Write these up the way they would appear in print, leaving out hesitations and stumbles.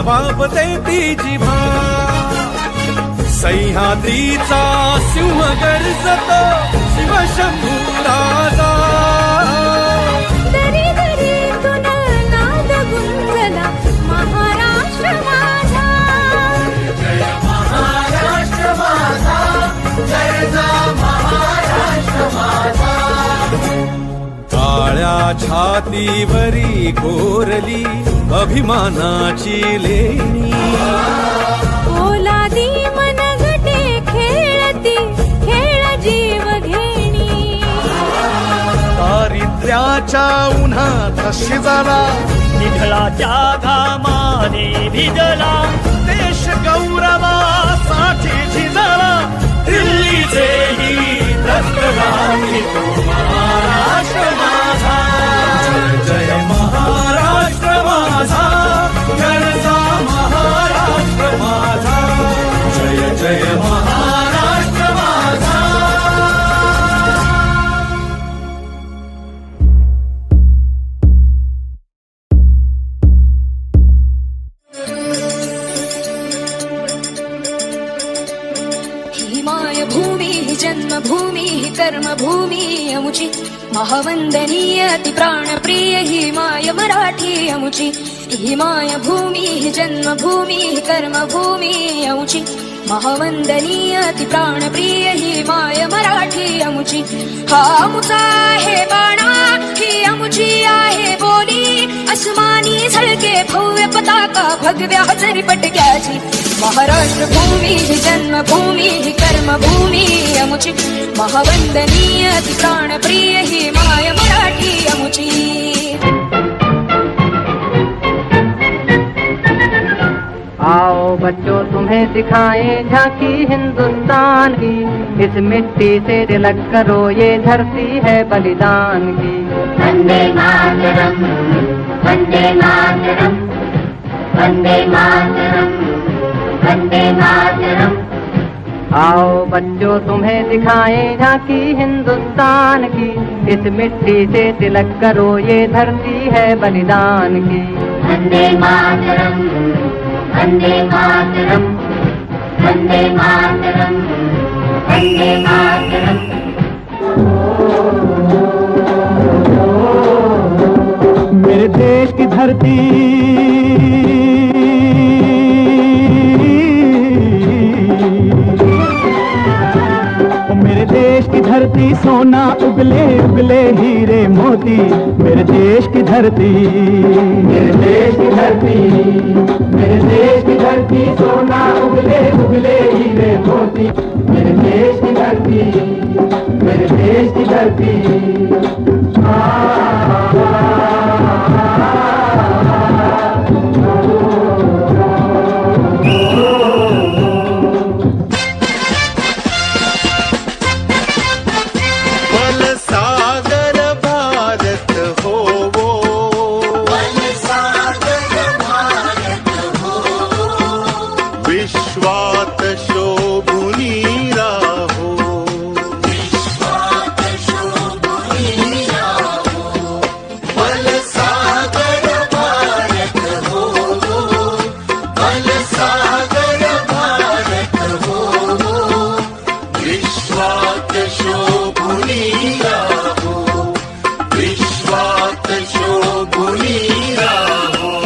जबाब देती जिभा सह्याद्रीचा सिंह गर्जतो शिवशंभू राजा दरी दरीतून नाद गुंजला महाराष्ट्र माझा जय महाराष्ट्र माझा जय महाराष्ट्र माझा काळ्या छातीवरी कोरली अभिमानाची लेणी ओलादी मनगटे खेळती खेळ जीव घेणी दारिद्र्याच्या उन्हात शिजला निधळाच्या घामाने भिजला देश गौरवासाठी झिजला दिल्लीचे ही रक्तगामी महाराष्ट्र माझा जय जय महाराष्ट्र माझा गरजा महाराष्ट्र माझा जय जय महाराष्ट्र माझा ही मायभूमी ही जन्मभूमी ही कर्मभूमी अमुची महावंदनीय ती प्राणप्रिय ही माय मराठी अमुची ही मायभूमी ही जन्मभूमी ही कर्मभूमी अमुची महावंदनीय ती प्राणप्रिय ही माय मराठी अमुची हा अमुचा आहे बाणा ही अमुची आहे बोली अस्मानी झळके भव्य पताका भगव्या हजरी पटक्याची महाराष्ट्र भूमी ही जन्मभूमी ही कर्मभूमी अमुची महावंदनीय ती प्राणप्रिय ही माय मराठी अमुची आओ बच्चों तुम्हें सिखाएं झांकी हिंदुस्तान की इस मिट्टी से तिलक करो ये धरती है बलिदान की वंदे मातरम वंदे मातरम वंदे मातरम वंदे मातरम आओ बच्चों तुम्हें दिखाएं झांकी हिंदुस्तान की इस मिट्टी से तिलक करो ये धरती है बलिदान की वंदे मातरम वंदे मातरम वंदे मातरम वंदे मातरम मेरे देश की धरती मेरे देश की धरती सोना उगले उगले हीरे मोती मेरे देश की धरती मेरे देश की धरती मेरे देश की धरती सोना उगले उगले हीरे मोती मेरे देश की धरती मेरे देश की धरती विश्वात शोभुनी राहो विश्वात शोभुनी राहो बलसागर भारत हो बलसागर भारत हो विश्वात शोभुनी राहो विश्वात शोभुनी राहो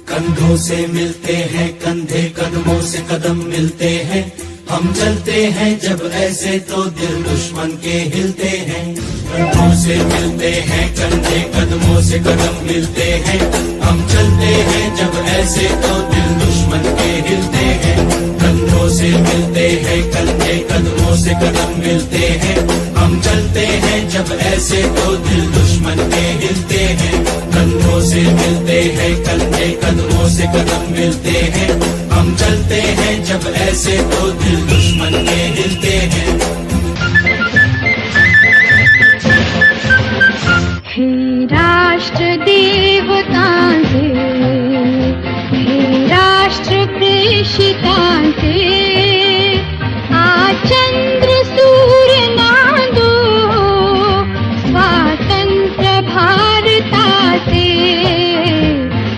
कंधों से मिलते हैं कंधे कदमों से कदम मिलते हैं हम चलते हैं जब ऐसे तो दिल दुश्मन के हिलते हैं कंधों से मिलते हैं कंधे कदमों से कदम मिलते हैं हम चलते हैं जब ऐसे तो दिल दुश्मन के हिलते हैं कंधों से मिलते हैं कंधे कदमों से कदम मिलते हैं हम चलते हैं जब ऐसे तो दिल दुश्मन के हिलते हैं कंधों से मिलते हैं कंधे कदमों से कदम मिलते हैं हम चलते हैं जब ऐसे तो दिल दुश्मन के हिलते हैं हे राष्ट्र देवतांचे हे राष्ट्र प्रेषितांचे आज चंद्र सूर्य नांदो स्वातंत्र्य भारता से,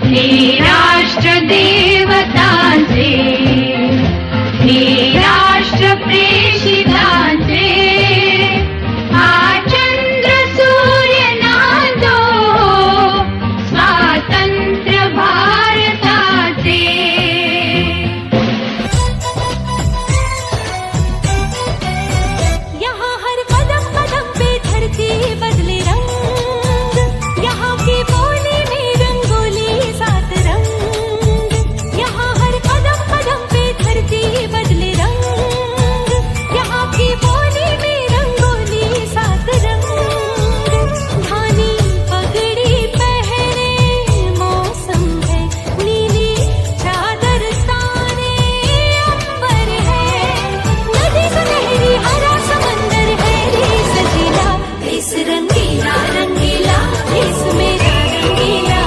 हे राष्ट्र देवता से, हे राष्ट्र प्रेषिता से, चंद्र सूर्य नादो स्वातंत्र भारता से। यहाँ हर कदम कदम पे धरती बदले रंग, यहाँ की बोली में रंगोली सात रंग। यहाँ हर कदम कदम पे धरती बदले रंग, यहाँ की बोली में रंगोली सात रंग। धानी पगड़ी पहने मौसम है, नीली चादर ताने अंबर है। नदी सुनहरी हरा समंदर है रे सजीला, देश रंगीला रंगीला, देश मेरा रंगीला।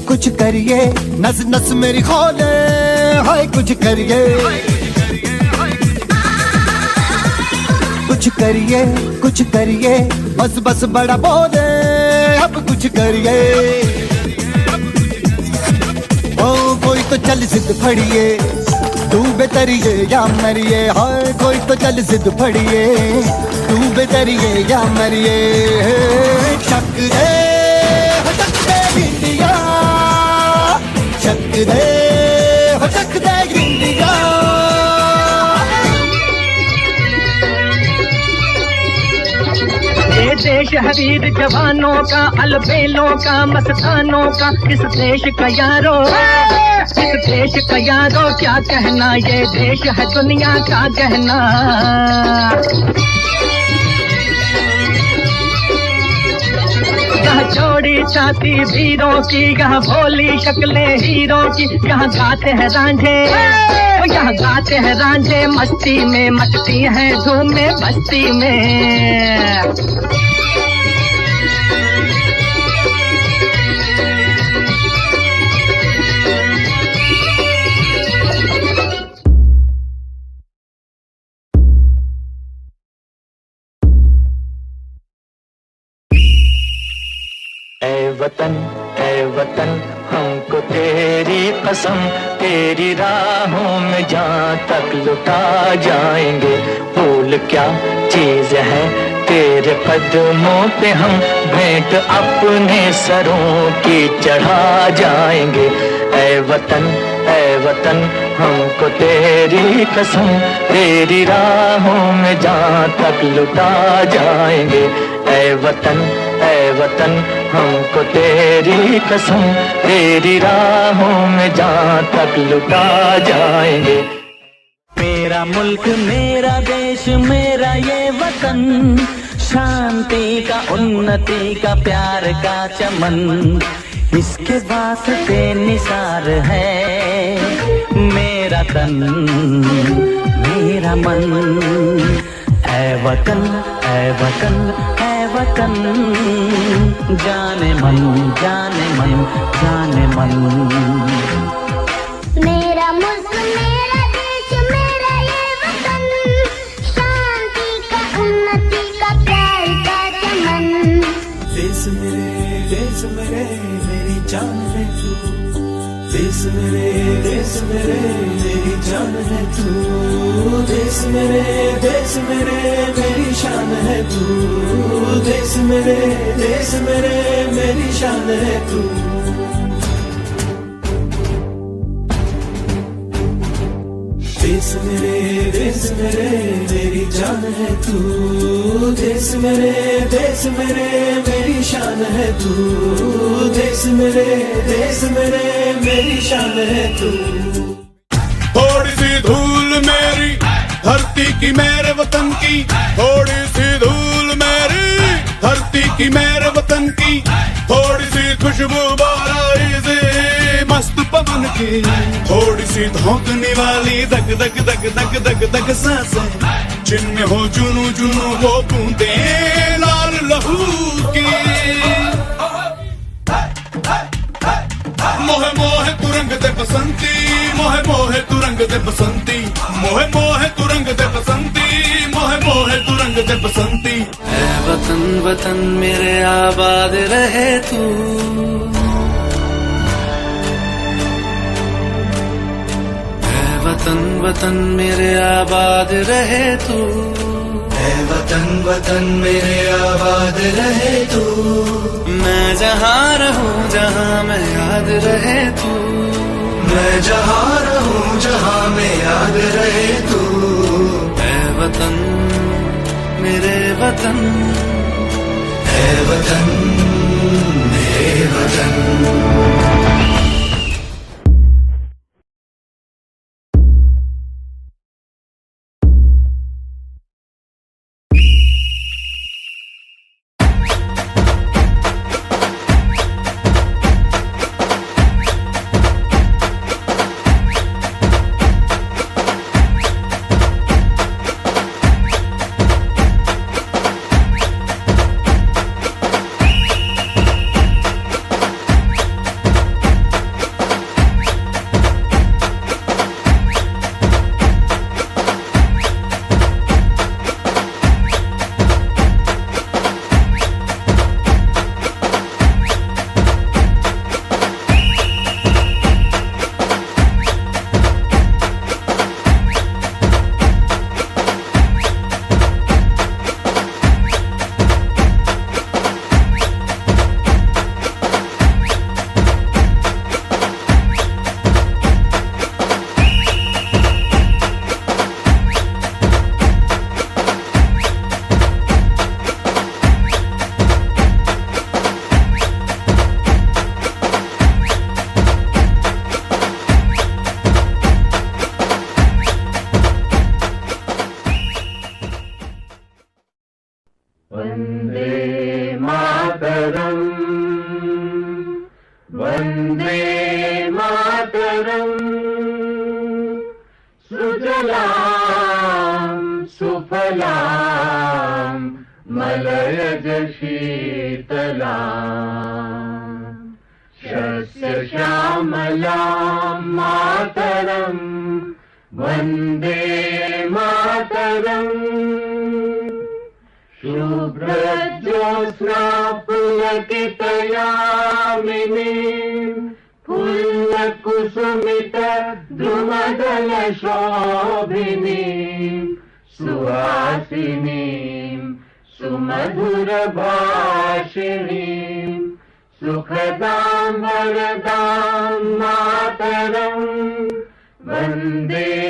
कुछ करिए नस नस मेरी खोले, हाय कुछ करिए, कुछ करिए बस बस बड़ा बोले, अब कुछ करिए। ओ कोई तो चल जिद फड़िए, तू बेतरिए या मरिए, हाय कोई तो चल जिद फड़िए, तू बेतरिए या मरिए। शक दे इंडिया, शक दे इंडिया। ये देश है वीर जवानों का, अलबेलों का, मस्तानों का। इस देश का यारो, इस देश का यारो क्या कहना, ये देश है दुनिया का गहना। यहाँ चौड़ी छाती वीरों की, यहाँ भोली शक्लें हीरों की। यहाँ गाते हैं रांझे, यहाँ गाते हैं रांझे मस्ती में, मचती हैं धूम में बस्ती में। ऐ वतन हमको तेरी कसम, तेरी राहों में जहाँ तक लुटा जाएंगे। भूल क्या चीज है तेरे कदमों पे, हम भेंट अपने सरों की चढ़ा जाएंगे। ऐ वतन हमको तेरी कसम, तेरी राहों में जहाँ तक लुटा जाएंगे। ऐ वतन हमको तेरी कसम, तेरी राहों में जहाँ तक लुटा जाएंगे। मेरा मुल्क मेरा देश मेरा ये वतन, शांति का उन्नति का प्यार का चमन, इसके वास्ते निसार है मेरा तन मेरा मन। ऐ वतन ऐ वतन ऐ वतन, जाने मन जाने मन जाने मन। मेरा मुल्क मेरा देश मेरा ये वतन, शांति का उन्नति का प्यार का चमन। देश मेरे मेरी जान है तू, देश मेरे मेरी जान है तू। देश मेरे मेरी शान है तू, देश मेरे मेरी शान है तू। देश मेरे मेरी जान है तू, देश मेरे मेरी शान है तू। देश मेरे मेरी शान है तू। थोड़ी सी धूल मेरी धरती की मेरे वतन की, थोड़ी सी धूल मेरी धरती की मेरे वतन की, थोड़ी सी खुशबू बाराई से मस्त पवन की, थोड़ी सी धोकने वाली दग दग दग दग दग दग सांसें, जिनमें हो जुनू जुनू वो बूंदे लाल लहू की। मोहे मोहे तुरंग दे बसंती, मोहे मोहे तुरंग दे बसंती, मोहे मोहे तुरंग दे बसंती। वतन मेरे आबाद रहे तू। ऐ वतन वतन मेरे आबाद रहे तू। ऐ वतन वतन मेरे आबाद रहे तू। मैं जहाँ रहूं जहाँ मैं याद रहे तू। मैं जहाँ रहूं जहाँ मैं याद रहे तू। ऐ वतन मेरे वतन, ऐ वतन मेरे वतन। सुखदां वरदां मातरं वन्दे